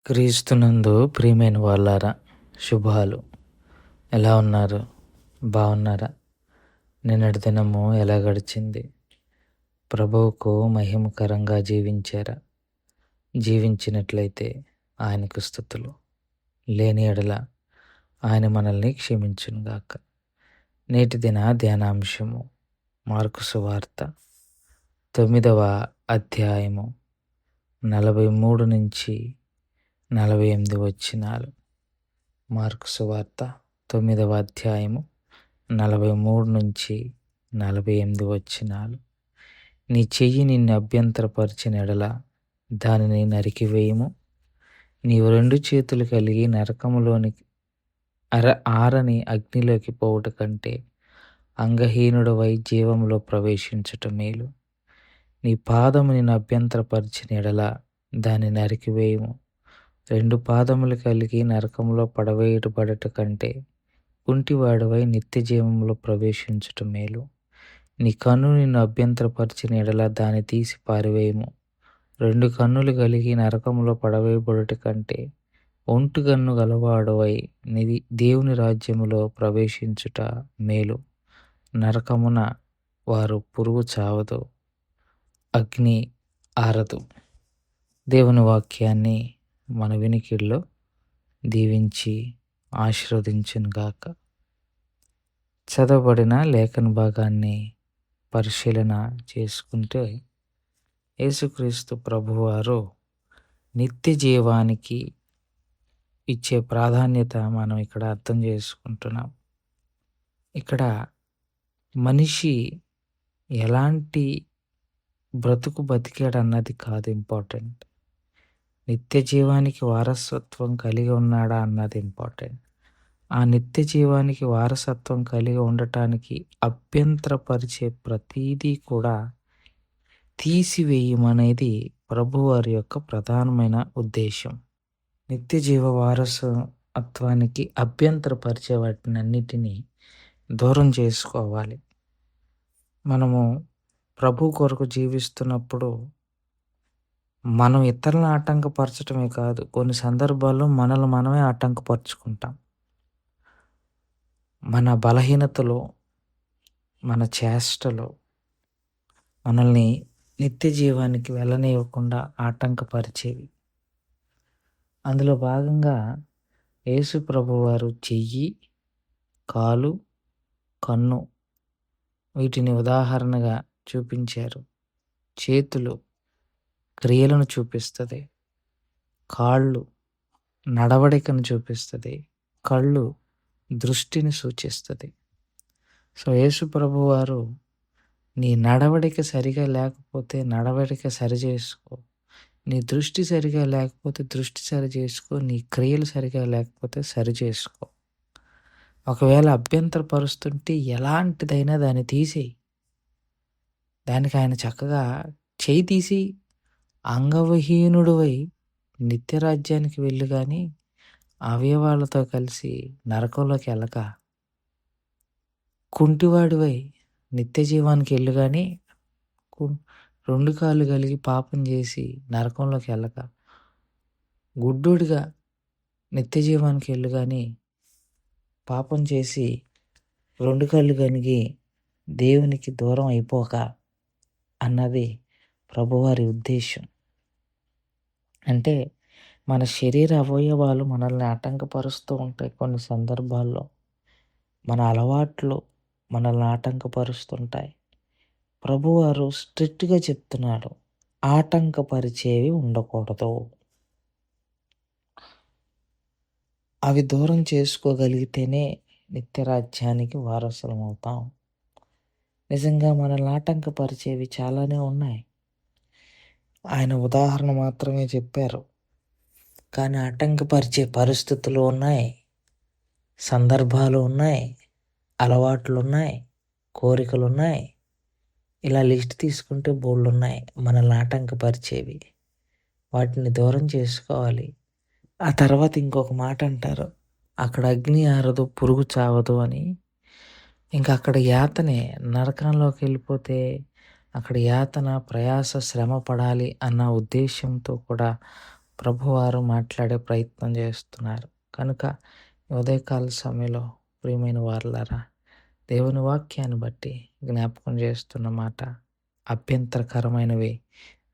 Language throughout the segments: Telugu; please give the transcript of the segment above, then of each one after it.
క్రీస్తునందు ప్రియమైన వాళ్ళారా, శుభాలు. ఎలా ఉన్నారు? బాగున్నారా? నిన్నటి దినము ఎలా గడిచింది? ప్రభువుకు మహిమకరంగా జీవించారా? జీవించినట్లయితే ఆయనకు స్తుతులు. లేని ఎడల ఆయన మనల్ని క్షమించునుగాక. నేటి దిన ధ్యానాంశము మార్కు సువార్త 9వ అధ్యాయము 43 నుంచి 48 వచనాలు. మార్కు సువార్త 9వ అధ్యాయము 43 నుంచి 48 వచనాలు. నీ చెయ్యి నిన్ను అభ్యంతరపరిచిన ఎడల దానిని నరికివేయము. నీవు 2 చేతులు కలిగి నరకములోనికి ఆరని అగ్నిలోకి పోవుట కంటే అంగహీనుడవై జీవంలో ప్రవేశించుట మేలు. నీ పాదము నిన్ను అభ్యంతరపరిచిన ఎడల దాన్ని నరికివేయము. 2 పాదములు కలిగి నరకంలో పడవేయబడుట కంటే కుంటివాడవై నిత్య జీవంలో ప్రవేశించుట మేలు. నీ కన్ను నిన్ను అభ్యంతరపరిచిన ఎడల దాన్ని తీసి పారివేయము. 2 కన్నులు కలిగి నరకంలో పడవేయబడుట కంటే ఒంటి కన్ను గలవాడవై దేవుని రాజ్యములో ప్రవేశించుట మేలు. నరకమున వారు పురుగు చావదు, అగ్ని ఆరదు. దేవుని వాక్యాన్ని మన వినికిడిలో దీవించి ఆశీర్వదించునుగాక. చదవబడిన లేఖన భాగాన్ని పరిశీలన చేసుకుంటే యేసుక్రీస్తు ప్రభువారు నిత్య జీవానికి ఇచ్చే ప్రాధాన్యత మనం ఇక్కడ అర్థం చేసుకుంటున్నాం. ఇక్కడ మనిషి ఎలాంటి బ్రతుకు బతికాడు అన్నది కాదు ఇంపార్టెంట్. నిత్య జీవానికి వారసత్వం కలిగి ఉన్నాడా అన్నది ఇంపార్టెంట్. ఆ నిత్య జీవానికి వారసత్వం కలిగి ఉండటానికి అభ్యంతరపరిచే ప్రతీదీ కూడా తీసివేయమనేది ప్రభువారి యొక్క ప్రధానమైన ఉద్దేశం. నిత్య జీవ వారసత్వానికి అభ్యంతరపరిచే వాటిని అన్నిటినీ దూరం చేసుకోవాలి. మనము ప్రభు కొరకు జీవిస్తున్నప్పుడు మనం ఇతరులను ఆటంకపరచడమే కాదు, కొన్ని సందర్భాల్లో మనల్ని మనమే ఆటంకపరుచుకుంటాం. మన బలహీనతలో, మన చేష్టలో మనల్ని నిత్య జీవానికి వెళ్ళనివ్వకుండా ఆటంకపరిచేవి. అందులో భాగంగా యేసు ప్రభువారు చెయ్యి, కాలు, కన్ను వీటిని ఉదాహరణగా చూపించారు. చేతులు క్రియలను చూపిస్తుంది, కాళ్ళు నడవడికను చూపిస్తుంది, కళ్ళు దృష్టిని సూచిస్తుంది. సో యేసు ప్రభువారు నీ నడవడిక సరిగా లేకపోతే నడవడిక సరి చేసుకో, నీ దృష్టి సరిగా లేకపోతే దృష్టి సరి చేసుకో, నీ క్రియలు సరిగా లేకపోతే సరి చేసుకో. ఒకవేళ అభ్యంతరపరుస్తుంటే ఎలాంటిదైనా దాన్ని తీసేయి. దానికి ఆయన చక్కగా చేయి తీసి అంగవిహీనుడివై నిత్యరాజ్యానికి వెళ్ళు, కానీ అవయవాలతో కలిసి నరకంలోకి వెళ్ళక, కుంటివాడివై నిత్య జీవానికి వెళ్ళు, కానీ 2 కాళ్ళు కలిగి పాపం చేసి నరకంలోకి వెళ్ళక, గుడ్డోడిగా నిత్య జీవానికి వెళ్ళు, కానీ పాపం చేసి 2 కళ్ళు కలిగి దేవునికి దూరం అయిపోక అన్నది ప్రభువారి ఉద్దేశం. అంటే మన శరీర అవయవాలు మనల్ని ఆటంకపరుస్తూ ఉంటాయి. కొన్ని సందర్భాల్లో మన అలవాట్లు మనల్ని ఆటంకపరుస్తుంటాయి. ప్రభువారు స్ట్రిక్ట్గా చెప్తున్నాడు, ఆటంకపరిచేవి ఉండకూడదు. అవి దూరం చేసుకోగలిగితేనే నిత్యరాజ్యానికి వారసులం అవుతాం. నిజంగా మనల్ని ఆటంకపరిచేవి చాలానే ఉన్నాయి. ఆయన ఉదాహరణ మాత్రమే చెప్పారు, కానీ ఆటంకపరిచే పరిస్థితులు ఉన్నాయి, సందర్భాలు ఉన్నాయి, అలవాట్లు ఉన్నాయి, కోరికలు ఉన్నాయి. ఇలా లిస్ట్ తీసుకుంటే బోల్డ్ ఉన్నాయి మనల్ని ఆటంకపరిచేవి. వాటిని దూరం చేసుకోవాలి. ఆ తర్వాత ఇంకొక మాట అంటారు, అక్కడ అగ్ని ఆరదు, పురుగు చావదు అని. ఇంకా అక్కడ యాతనే, నరకంలోకి వెళ్ళిపోతే అక్కడ యాతన, ప్రయాస, శ్రమ పడాలి అన్న ఉద్దేశంతో కూడా ప్రభువారు మాట్లాడే ప్రయత్నం చేస్తున్నారు. కనుక ఈ ఉదయకాల సమయంలో ప్రియమైన వారలారా, దేవుని వాక్యాన్ని బట్టి జ్ఞాపకం చేస్తున్న మాట, అభ్యంతరకరమైనవి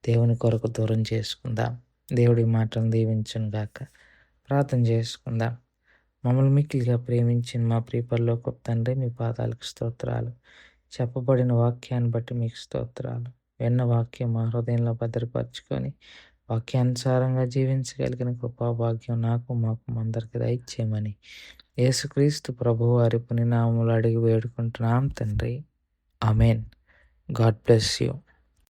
దేవుని కొరకు దూరం చేసుకుందాం. దేవుడి మాటను దీవించును గాక. ప్రార్థన చేసుకుందాం. మమ్మల్ని మిక్కిలిగా ప్రేమించిన మా ప్రియ పరలోకపు తండ్రి, మీ పాదాలకు స్తోత్రాలు. చెప్పబడిన వాక్యాన్ని బట్టి మీకు స్తోత్రాలు. విన్న వాక్యం మా హృదయంలో భద్రపరుచుకొని వాక్యానుసారంగా జీవించగలిగిన గొప్ప భాగ్యం నాకు, మాకు అందరికి దయచేయమని యేసుక్రీస్తు ప్రభువారి పుణ్యనామములో అడిగి వేడుకుంటున్నాం తండ్రి. ఆమేన్. God bless you.